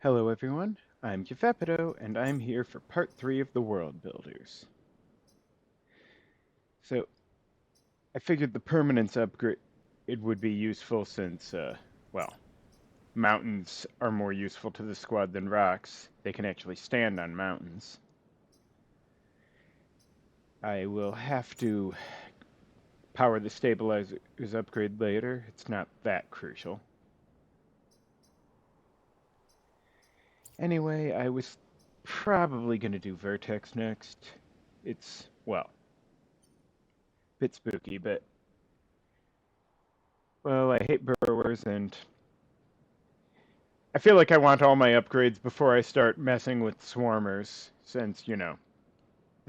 Hello everyone, I'm Keifer, and I'm here for part 3 of the World Builders. So, I figured the permanence upgrade it would be useful since, well, mountains are more useful to the squad than rocks. They can actually stand on mountains. I will have to power the stabilizers upgrade later. It's not that crucial. Anyway, I was probably going to do Vertex next. It's, well, a bit spooky, but well, I hate burrowers, and I feel like I want all my upgrades before I start messing with swarmers, since, the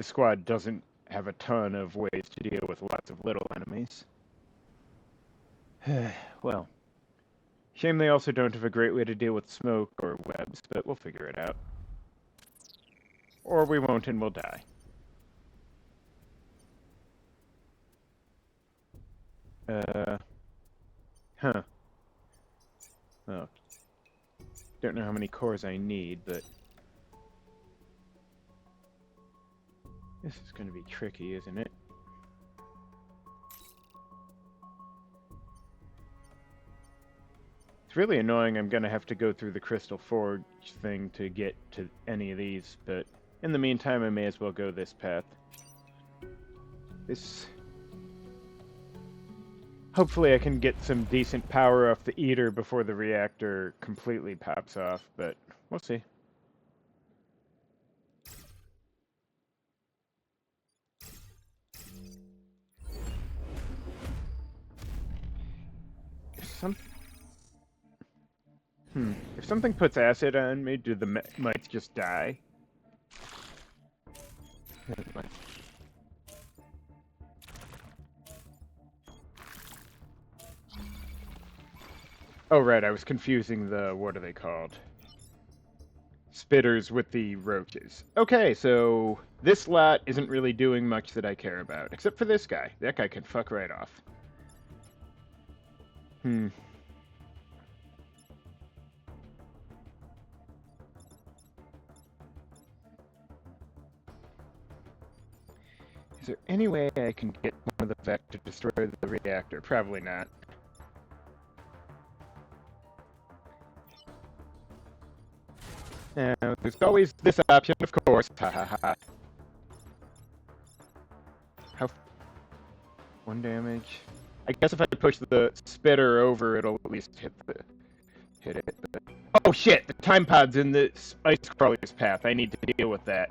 squad doesn't have a ton of ways to deal with lots of little enemies. Well, shame they also don't have a great way to deal with smoke or webs, but we'll figure it out. Or we won't and we'll die. Uh, huh. Well, don't know how many cores I need, but this is going to be tricky, isn't it? It's really annoying I'm going to have to go through the Crystal Forge thing to get to any of these, but in the meantime I may as well go this path. Hopefully I can get some decent power off the Eater before the reactor completely pops off, but we'll see. If some... If something puts acid on me, do the mites just die? Oh right, I was confusing the... what are they called? Spitters with the roaches. Okay, so this lot isn't really doing much that I care about, except for this guy. That guy can fuck right off. Hmm. Is there any way I can get one of the Vect to destroy the reactor? Probably not. Now, there's always this option, of course. Ha ha ha. How... one damage. I guess if I push the spitter over, it'll at least hit it. But... oh shit! The time pod's in the ice crawler's path. I need to deal with that.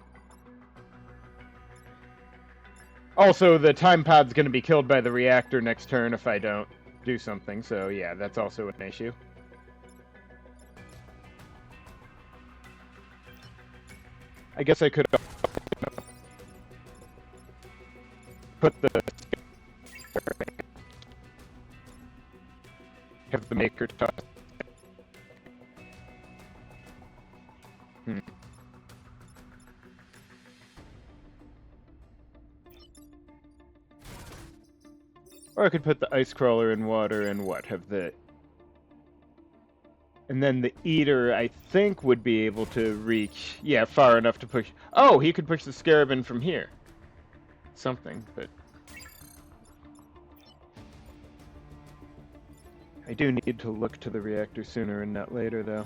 Also, the time pod's going to be killed by the reactor next turn if I don't do something. So yeah, that's also an issue. I guess I could put the... have the maker toss. Or I could put the ice crawler in water and what? Have the... and then the Eater, I think, would be able to reach, yeah, far enough to push... oh, he could push the Scarab in from here. Something, but... I do need to look to the reactor sooner and not later, though.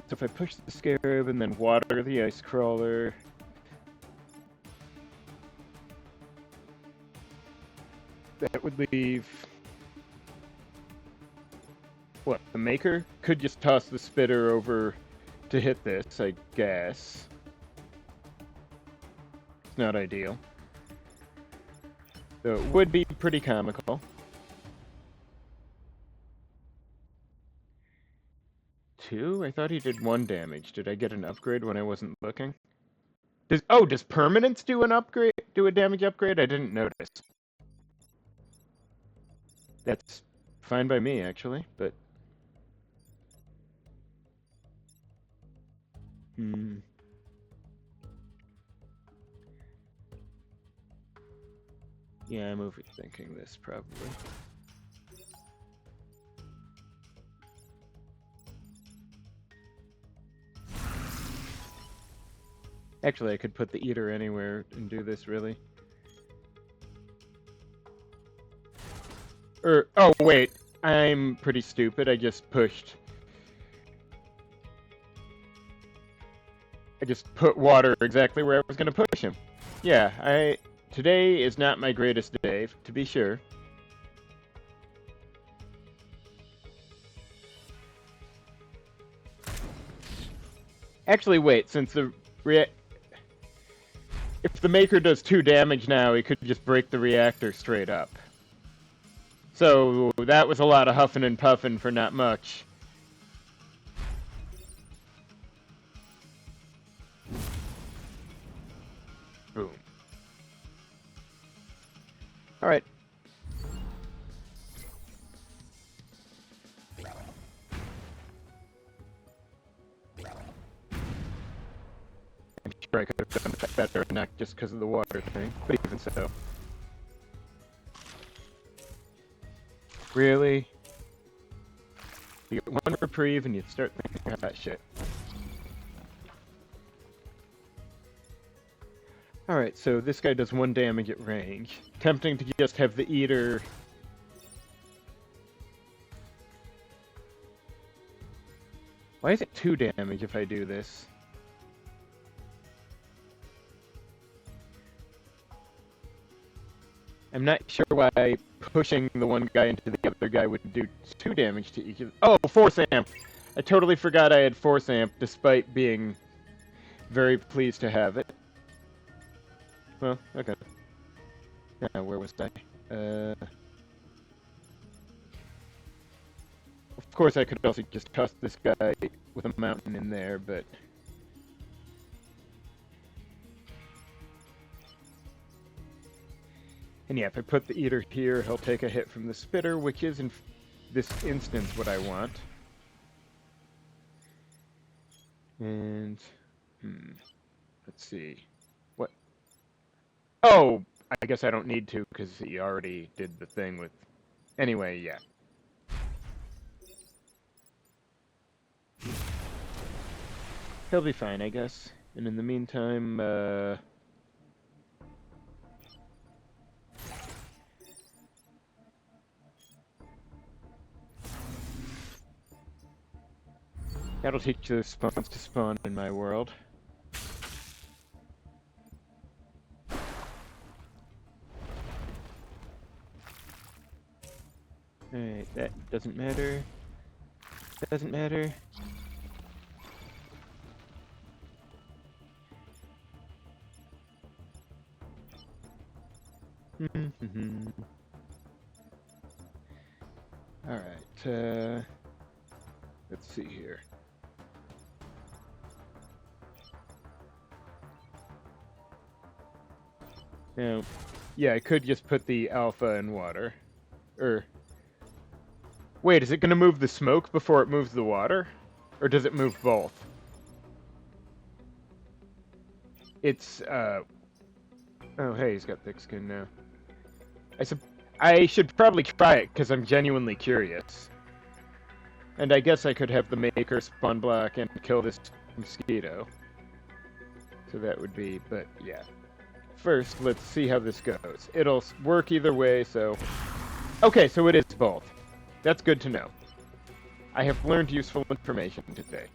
So if I push the Scarab and then water the ice crawler... that would leave... what, the Maker could just toss the Spitter over to hit this, I guess. It's not ideal. So it would be pretty comical. Two? I thought he did one damage. Did I get an upgrade when I wasn't looking? Does permanence do an upgrade? Do a damage upgrade? I didn't notice. That's fine by me, actually, but... Yeah, I'm overthinking this, probably. Actually, I could put the eater anywhere and do this, really. Oh, wait. I'm pretty stupid. I just put water exactly where I was going to push him. Yeah, today is not my greatest day, to be sure. Actually, wait, since if the Maker does 2 damage now, he could just break the reactor straight up. So that was a lot of huffing and puffing for not much. Boom. Alright. I'm sure I could have done that better, not just because of the water thing, but even so. Really? You get 1 reprieve and you start thinking about that shit. Alright, so this guy does 1 damage at range. Tempting to just have the eater... Why is it 2 damage if I do this? I'm not sure why pushing the one guy into the other guy would do 2 damage to each of them. Oh, Force Amp! I totally forgot I had Force Amp, despite being very pleased to have it. Well, okay. Yeah, where was I? Of course, I could also just toss this guy with a mountain in there, but... And yeah, if I put the eater here, he'll take a hit from the spitter, which is in this instance what I want. And, let's see. What? Oh, I guess I don't need to, because he already did the thing with... Anyway, yeah. He'll be fine, I guess. And in the meantime, that'll teach the spawns to spawn in my world. Alright, that doesn't matter. Doesn't matter. Alright, let's see here. Now, yeah, I could just put the alpha in water. Wait, is it gonna move the smoke before it moves the water? Or does it move both? It's, oh hey, he's got thick skin now. I should probably try it, because I'm genuinely curious. And I guess I could have the Maker spawn block and kill this mosquito. So that would be, but yeah. First, let's see how this goes. It'll work either way, so... Okay, so it is both. That's good to know. I have learned useful information today.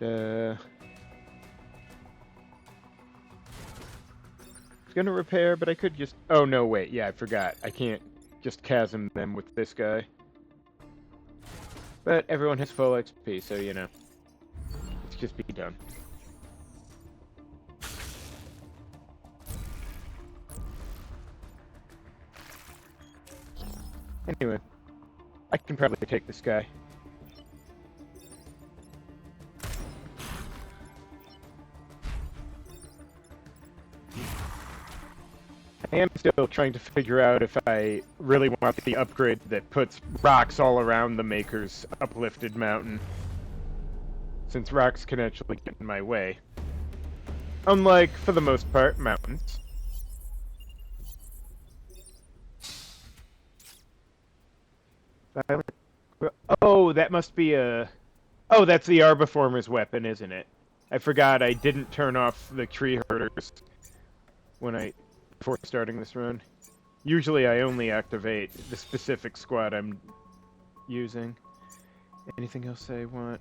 It's gonna repair, but I could just... Oh, no, wait. Yeah, I forgot. I can't just chasm them with this guy. But everyone has full XP, so, you know. Let's just be done. Anyway, I can probably take this guy. I am still trying to figure out if I really want the upgrade that puts rocks all around the Maker's uplifted mountain, since rocks can actually get in my way. Unlike, for the most part, mountains. Violent... Oh, that must be a... Oh, that's the Arbiformer's weapon, isn't it? I forgot I didn't turn off the tree herders before starting this run. Usually I only activate the specific squad I'm using. Anything else I want?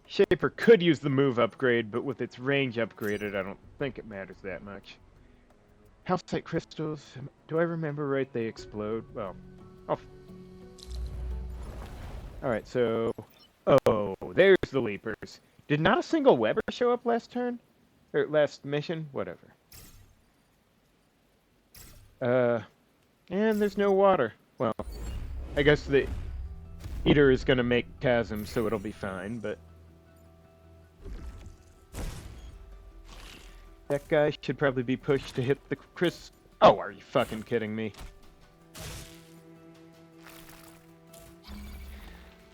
Shaper could use the move upgrade, but with its range upgraded, I don't think it matters that much. Calcite crystals, do I remember right they explode? Well, alright, so... Oh, there's the Leapers. Did not a single Weber show up last turn? Or last mission? Whatever. And there's no water. Well, I guess the Eater is gonna make chasms, so it'll be fine, but... That guy should probably be pushed to hit the Chris... Oh, are you fucking kidding me?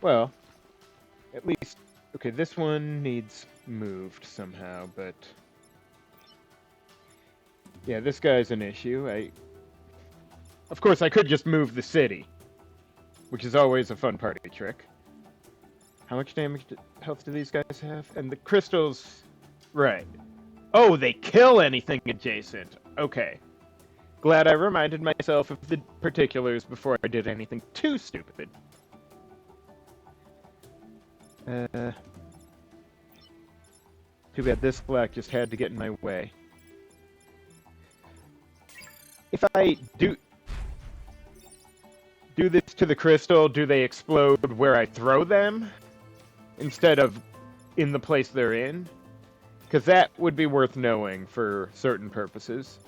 Well, at least... Okay, this one needs moved somehow, but... Yeah, this guy's an issue. Of course, I could just move the city, which is always a fun party trick. How much health do these guys have? And the crystals... Right. Oh, they kill anything adjacent. Okay. Glad I reminded myself of the particulars before I did anything too stupid. Too bad this black just had to get in my way. If I do this to the crystal, do they explode where I throw them? Instead of in the place they're in? Because that would be worth knowing for certain purposes.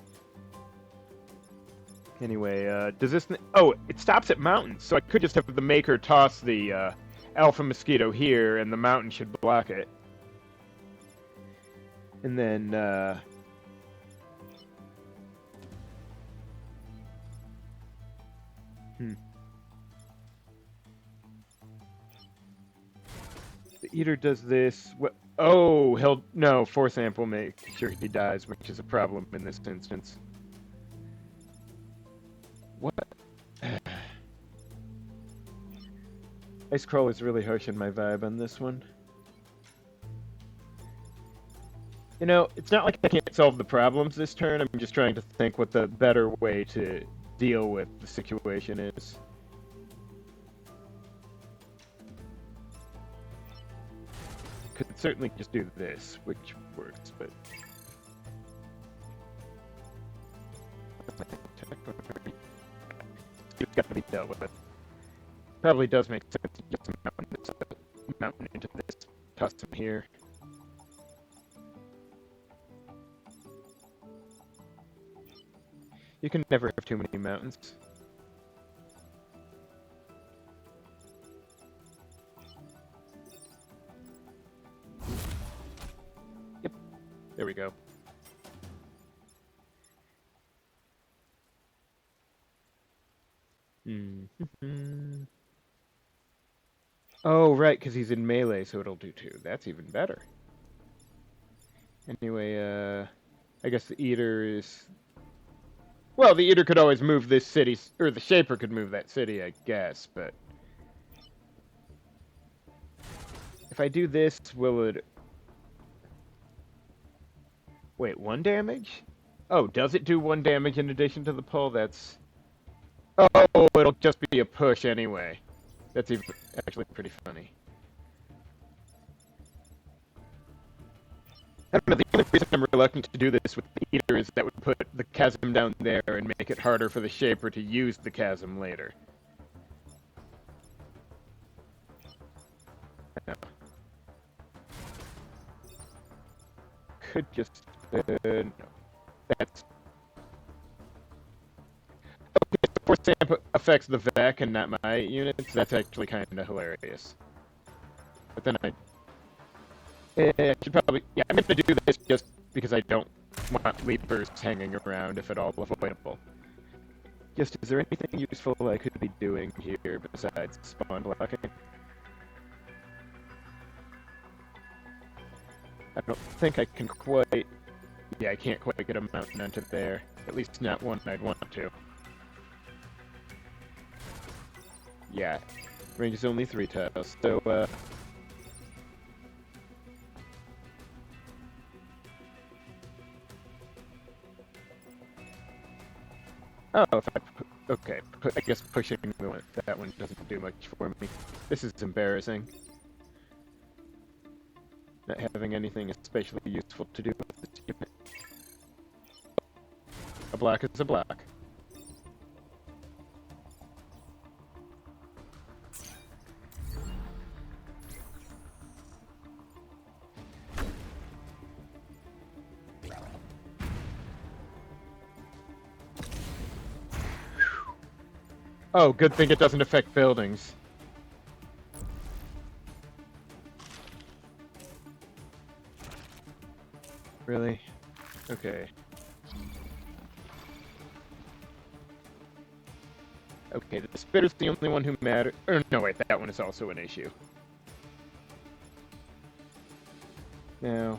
Anyway, does this... Oh, it stops at mountains, so I could just have the Maker toss the Alpha Mosquito here, and the mountain should block it. And then, The Eater does this... Oh, no, Force Amp will make sure he dies, which is a problem in this instance. What? Ice Crawler's really harshing my vibe on this one. You know, it's not like I can't solve the problems this turn, I'm just trying to think what the better way to deal with the situation is. Could certainly just do this, which works, but... It's got to be dealt with. Probably does make sense to get some mountain into this custom here. You can never have too many mountains. Yep, there we go. Oh, right, because he's in melee, so it'll do 2. That's even better. Anyway, I guess the Eater is... Well, the Eater could always move this city, or the Shaper could move that city, I guess, but... If I do this, will it... Wait, 1 damage? Oh, does it do 1 damage in addition to the pull? That's... Oh, it'll just be a push anyway. That's even actually pretty funny. I don't know, the only reason I'm reluctant to do this with the Eater is that would put the chasm down there and make it harder for the Shaper to use the chasm later. No. Could just... no. That's... Okay, so Force Amp affects the VEC and not my units. That's actually kind of hilarious. But then I should probably... Yeah, I'm going to do this just because I don't want Leapers hanging around, if at all avoidable. Just, is there anything useful I could be doing here besides spawn blocking? I don't think I can quite... Yeah, I can't quite get a mountain onto there. At least not one I'd want to. Yeah. Range is only 3 tiles, so, Oh, if I... Okay, I guess pushing that one doesn't do much for me. This is embarrassing. Not having anything especially useful to do with this unit. A block is a block. Oh, good thing it doesn't affect buildings. Really? Okay. Okay, the spitter's the only one who matters. Or no, wait, that one is also an issue. Now,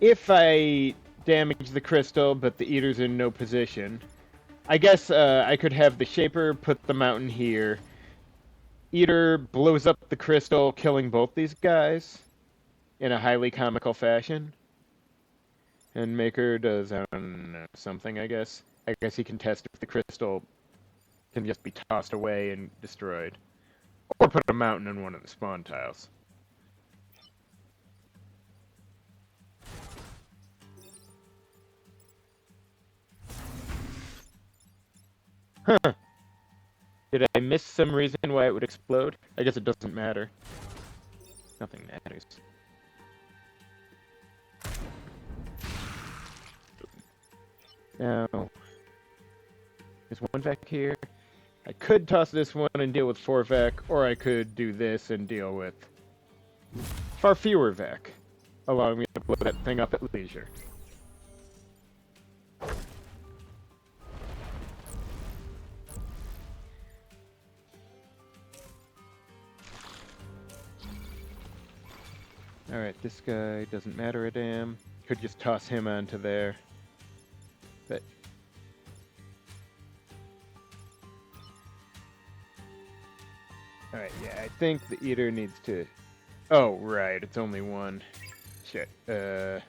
if I damage the crystal, but the eater's in no position, I guess I could have the shaper put the mountain here. Eater blows up the crystal, killing both these guys in a highly comical fashion. And Maker does, I don't know, something, I guess. I guess he can test if the crystal can just be tossed away and destroyed. Or put a mountain in one of the spawn tiles. Huh. Did I miss some reason why it would explode? I guess it doesn't matter. Nothing matters. Now, there's one vac here. I could toss this one and deal with 4 vac, or I could do this and deal with far fewer vac, allowing me to blow that thing up at leisure. Alright, this guy doesn't matter a damn. Could just toss him onto there. But... Alright, yeah, I think the eater needs to... Oh, right, it's only one. Shit, I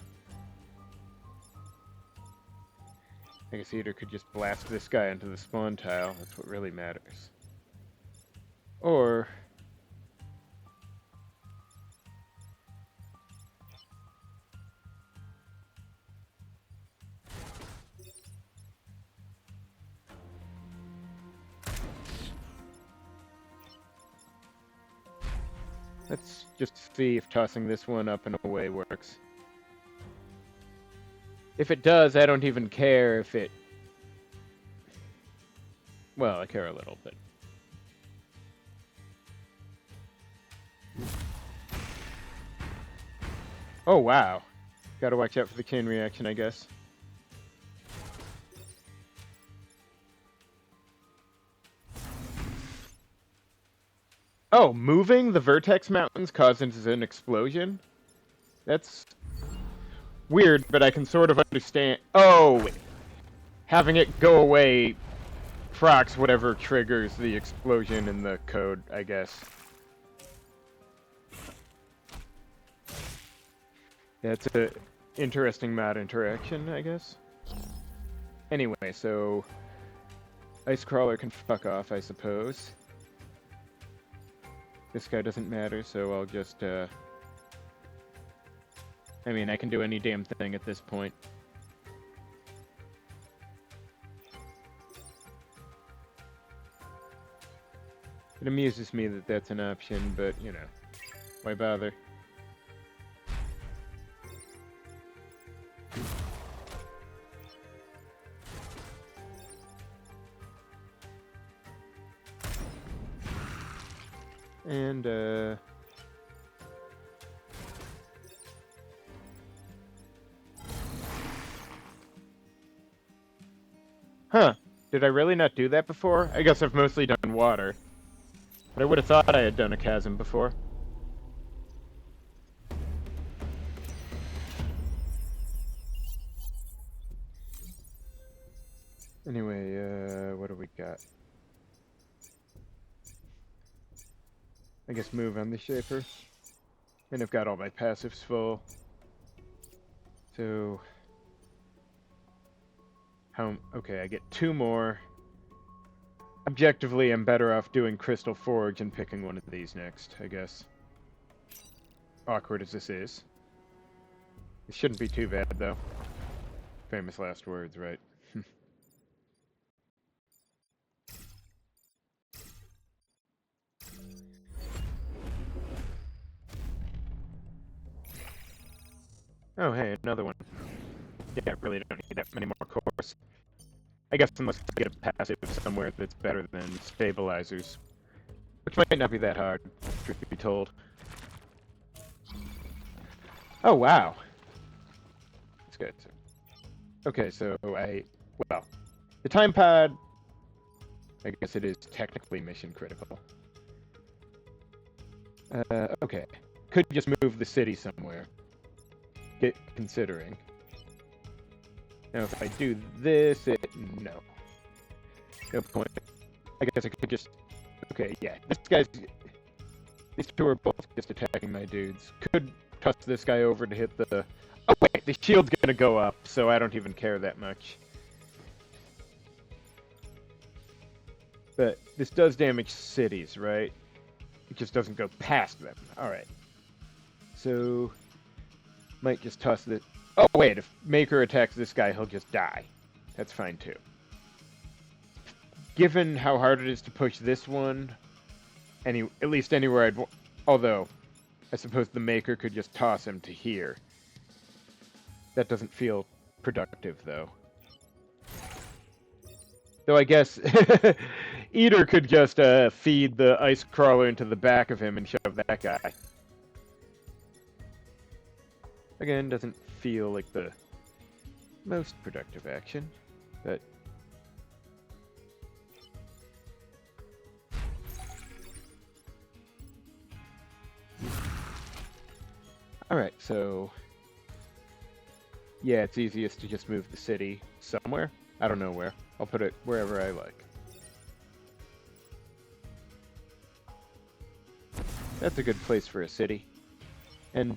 guess eater could just blast this guy into the spawn tile. That's what really matters. Or... Let's just see if tossing this one up and away works. If it does, I don't even care if it... Well, I care a little bit. Oh, wow. Gotta watch out for the chain reaction, I guess. Oh, moving the Vertex mountains causes an explosion? That's weird, but I can sort of understand. Oh, having it go away procs whatever triggers the explosion in the code, I guess. That's a interesting mod interaction, I guess. Anyway, so Ice Crawler can fuck off, I suppose. This guy doesn't matter, so I'll just, I mean, I can do any damn thing at this point. It amuses me that that's an option, but, you know, why bother? And, Huh. Did I really not do that before? I guess I've mostly done water. But I would have thought I had done a chasm before. Anyway, what do we got? I guess move on the Shaper. And I've got all my passives full. So... Okay, I get 2 more. Objectively, I'm better off doing Crystal Forge and picking one of these next, I guess. Awkward as this is. It shouldn't be too bad, though. Famous last words, right? Oh, hey, another one. Yeah, I really don't need that many more cores. I guess unless I get a passive somewhere that's better than stabilizers. Which might not be that hard, truth be told. Oh, wow. That's good. Okay, so well, the time pod, I guess it is technically mission critical. Okay. Could just move the city somewhere. Considering. Now, if I do this, no. No point. I guess I could just... Okay, yeah. These 2 are both just attacking my dudes. Could toss this guy over to hit the... Oh, wait, the shield's gonna go up, so I don't even care that much. But this does damage cities, right? It just doesn't go past them. Alright. So... Might just toss this... Oh, wait, if Maker attacks this guy, he'll just die. That's fine, too. Given how hard it is to push this one, at least anywhere I'd... Although, I suppose the Maker could just toss him to here. That doesn't feel productive, though. Though I guess Eater could just feed the Ice Crawler into the back of him and shove that guy. Again, doesn't feel like the most productive action, but... Alright, so... Yeah, it's easiest to just move the city somewhere. I don't know where. I'll put it wherever I like. That's a good place for a city. And,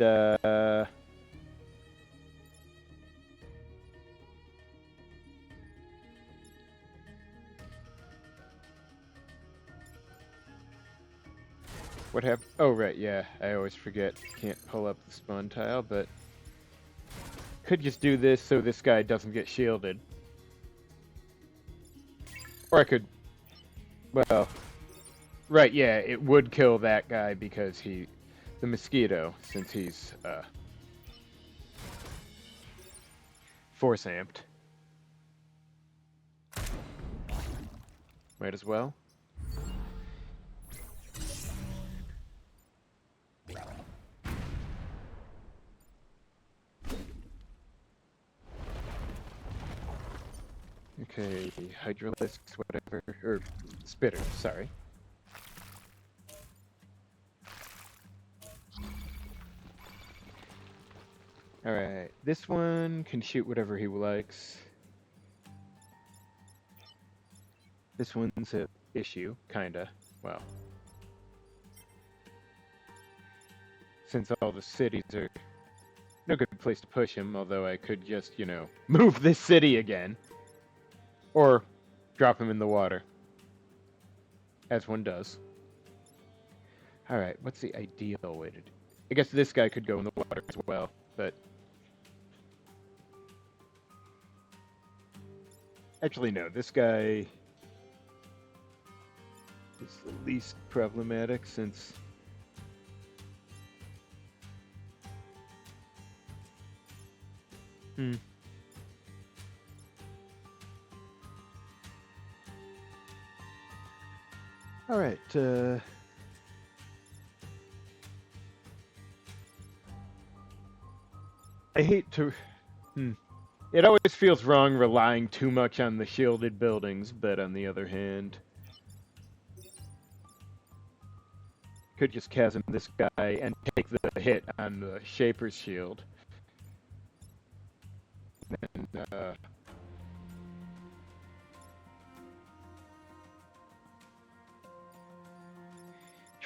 what happened? Oh, right, yeah. I always forget. Can't pull up the spawn tile, but... Could just do this so this guy doesn't get shielded. Or I could... Well... Right, yeah, it would kill that guy because the mosquito, since he's, force amped. Might as well. Okay, Hydralisks, whatever, or Spitter, sorry. Alright, this one can shoot whatever he likes. This one's an issue, kinda. Well. Since all the cities are no good place to push him, although I could just, you know, move this city again. Or drop him in the water. As one does. Alright, what's the ideal way to do? I guess this guy could go in the water as well, but... Actually, no, this guy is the least problematic since... Alright, I hate to... It always feels wrong relying too much on the shielded buildings, but on the other hand... Could just chasm this guy and take the hit on the Shaper's shield. And,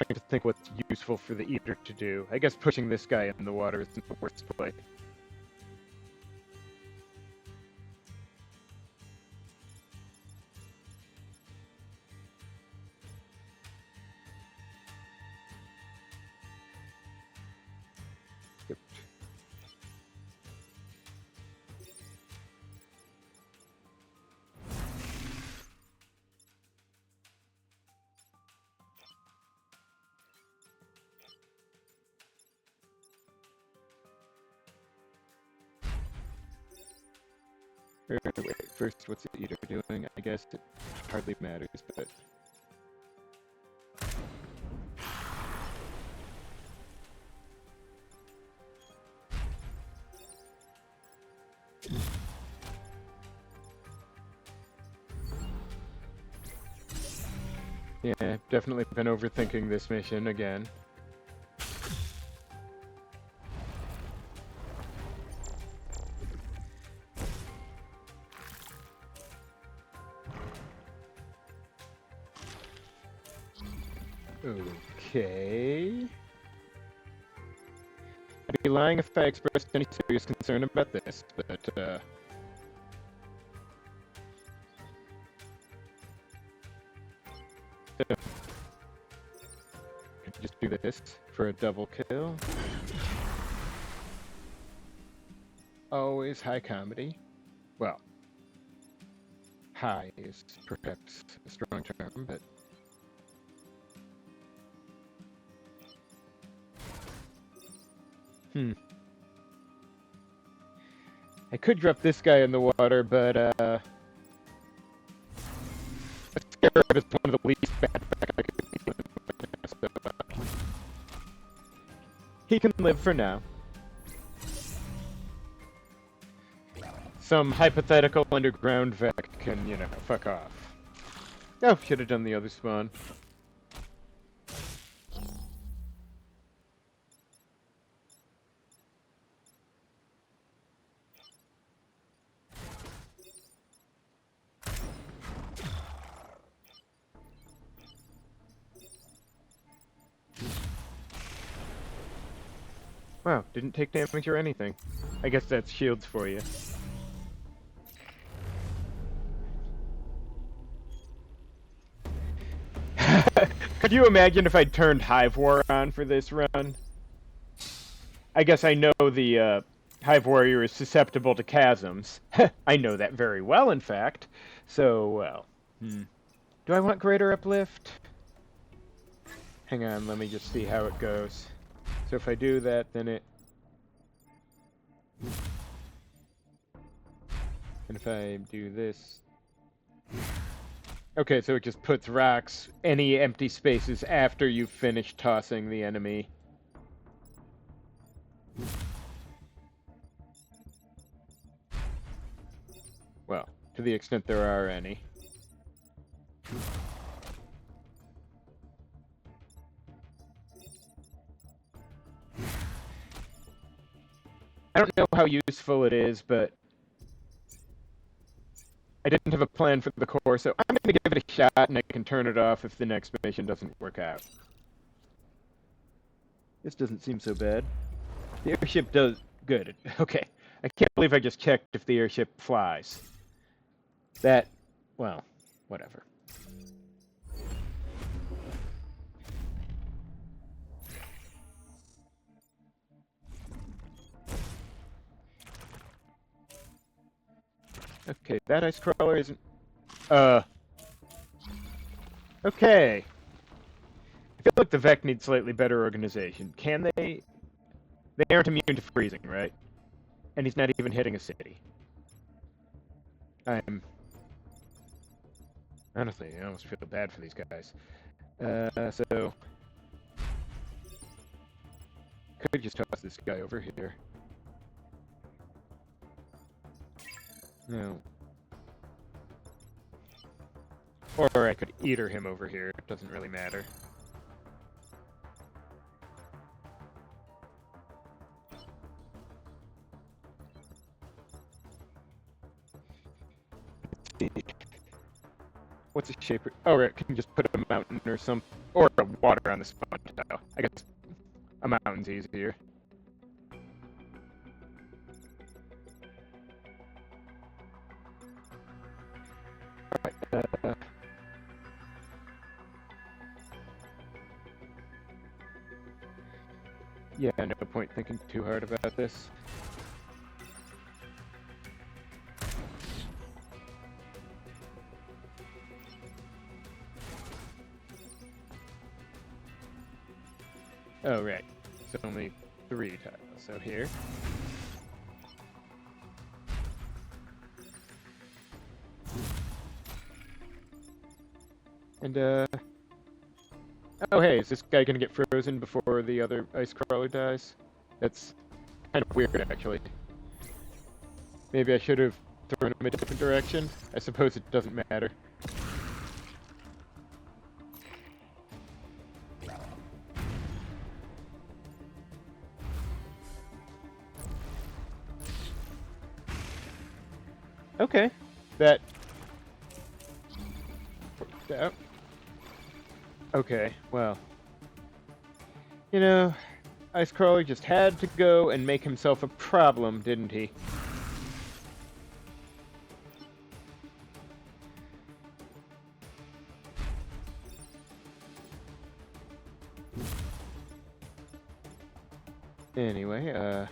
trying to think what's useful for the eater to do. I guess pushing this guy in the water isn't the worst play. Yep. Wait, first, what's the eater doing? I guess it hardly matters, but... Yeah, definitely been overthinking this mission again. Okay. I'd be lying if I expressed any serious concern about this, but, so, just do this for a double kill. Always high comedy. Well, high is perhaps a strong term, but... I could drop this guy in the water, but, Scarab is one of the least bad I could be, so, he can live for now. Some hypothetical underground Vec can, you know, fuck off. Oh, should have done the other spawn. Wow, didn't take damage or anything. I guess that's shields for you. Could you imagine if I'd turned Hive War on for this run? I guess I know the Hive Warrior is susceptible to chasms. I know that very well, in fact. So, well, do I want greater uplift? Hang on, let me just see how it goes. So if I do that, then it... And if I do this... Okay, so it just puts rocks, any empty spaces after you've finished tossing the enemy. Well, to the extent there are any. I don't know how useful it is, but I didn't have a plan for the core, so I'm going to give it a shot, and I can turn it off if the next mission doesn't work out. This doesn't seem so bad. The airship does... Good. Okay. I can't believe I just checked if the airship flies. That... well, whatever. Okay, that ice crawler isn't... Okay. I feel like the Vec needs slightly better organization. Can they... They aren't immune to freezing, right? And he's not even hitting a city. Honestly, I almost feel bad for these guys. So... Could just toss this guy over here. No. Or I could eater him over here. It doesn't really matter. Let's see. What's a shaper? Oh, right. Can just put a mountain or something. Or water on the sponge tile. I guess a mountain's easier. Alright, yeah, no point thinking too hard about this. Oh, right. It's only 3 tiles, so here. And, oh, hey, is this guy gonna get frozen before the other ice crawler dies? That's kind of weird, actually. Maybe I should have thrown him a different direction. I suppose it doesn't matter. Okay, that worked out. Okay, well, you know, Ice Crawler just had to go and make himself a problem, didn't he? Anyway,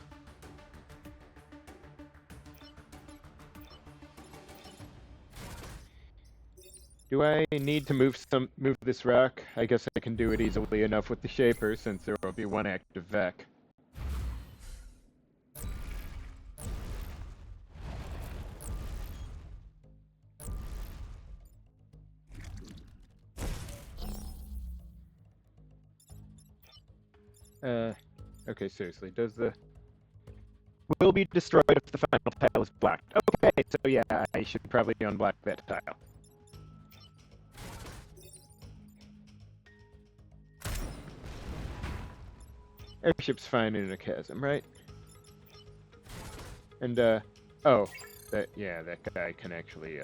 do I need to move this rock? I guess I can do it easily enough with the shaper, since there will be 1 active vac. Okay, seriously, does the... Will be destroyed if the final tile is blocked. Okay, so yeah, I should probably unblock that tile. Airship's fine in a chasm, right? And, oh, yeah, that guy can actually,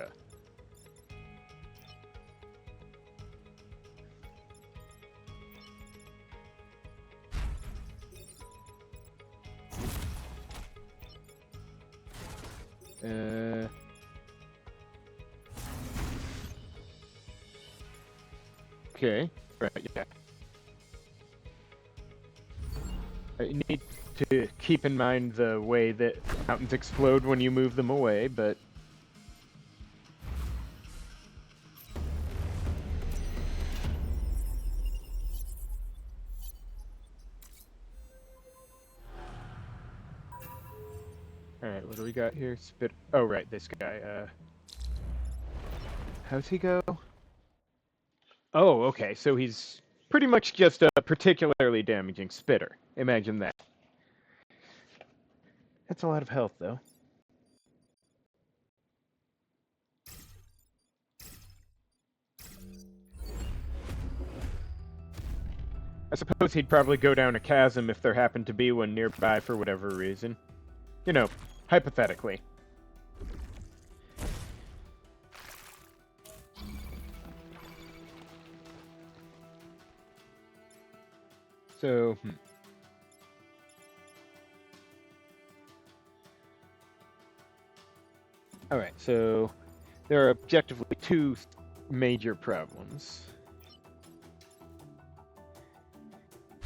okay, right, yeah. You need to keep in mind the way that mountains explode when you move them away, but... Alright, what do we got here? Oh, right, this guy, how's he go? Oh, okay, so he's pretty much just a particularly damaging spitter. Imagine that. That's a lot of health, though. I suppose he'd probably go down a chasm if there happened to be one nearby for whatever reason. You know, hypothetically. So, Alright, so there are objectively 2 major problems.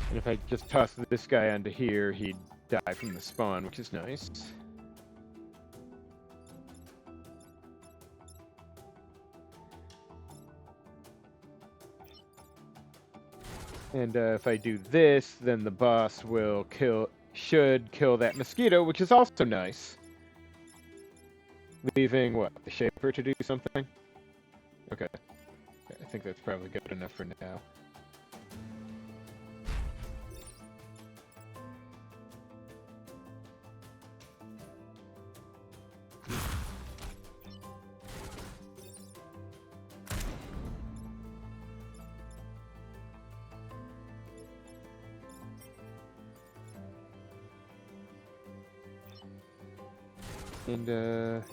And if I just toss this guy onto here, he'd die from the spawn, which is nice. And if I do this, then the boss will should kill that mosquito, which is also nice. Leaving, what, the shaper to do something? Okay. I think that's probably good enough for now. And,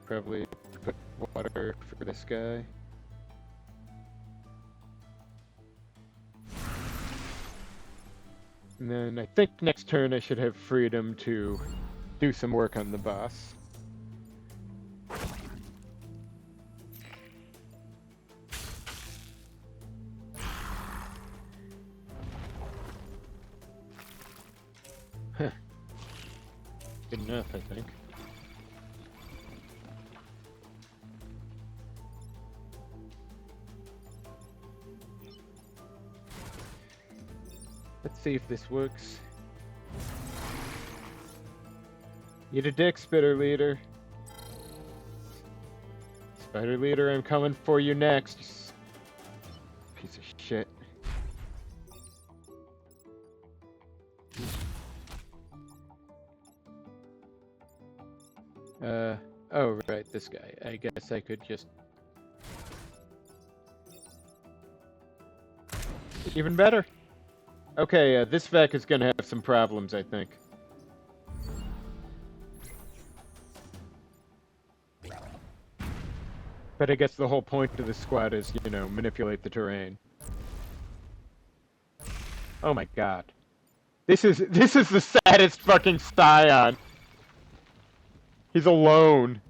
probably put water for this guy. And then I think next turn I should have freedom to do some work on the boss. Huh. Good enough, I think. Let's see if this works. Eat a dick, Spitter Leader. Spider Leader, I'm coming for you next. Piece of shit. Oh, right, this guy. I guess I could just... Even better. Okay, this Vec is gonna have some problems, I think. But I guess the whole point of the squad is, you know, manipulate the terrain. Oh my god. This is the saddest fucking Scion. He's alone.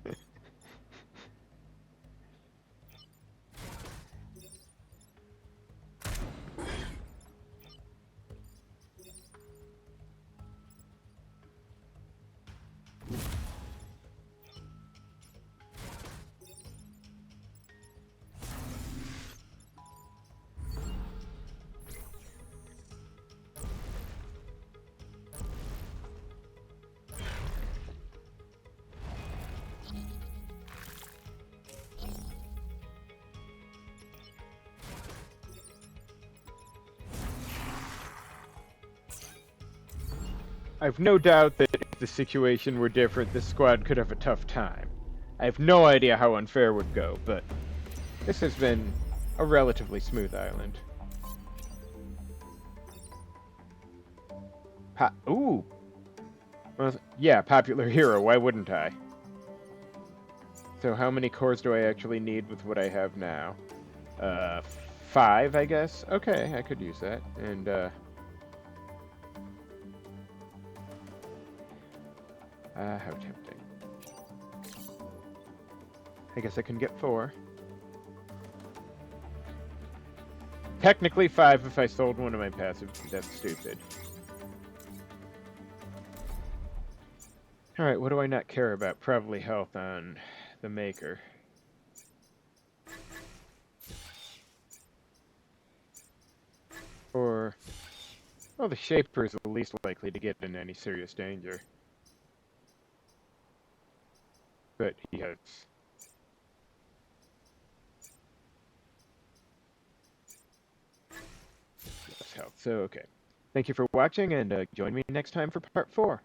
I've no doubt that if the situation were different, this squad could have a tough time. I have no idea how unfair would go, but this has been a relatively smooth island. Ooh! Well, yeah, popular hero, why wouldn't I? So how many cores do I actually need with what I have now? 5, I guess? Okay, I could use that. And, how tempting. I guess I can get 4. Technically 5 if I sold one of my passives, but that's stupid. Alright, what do I not care about? Probably health on the Maker. Or... well, the Shaper is the least likely to get in any serious danger. But he has... less health, so okay. Thank you for watching, and join me next time for part 4.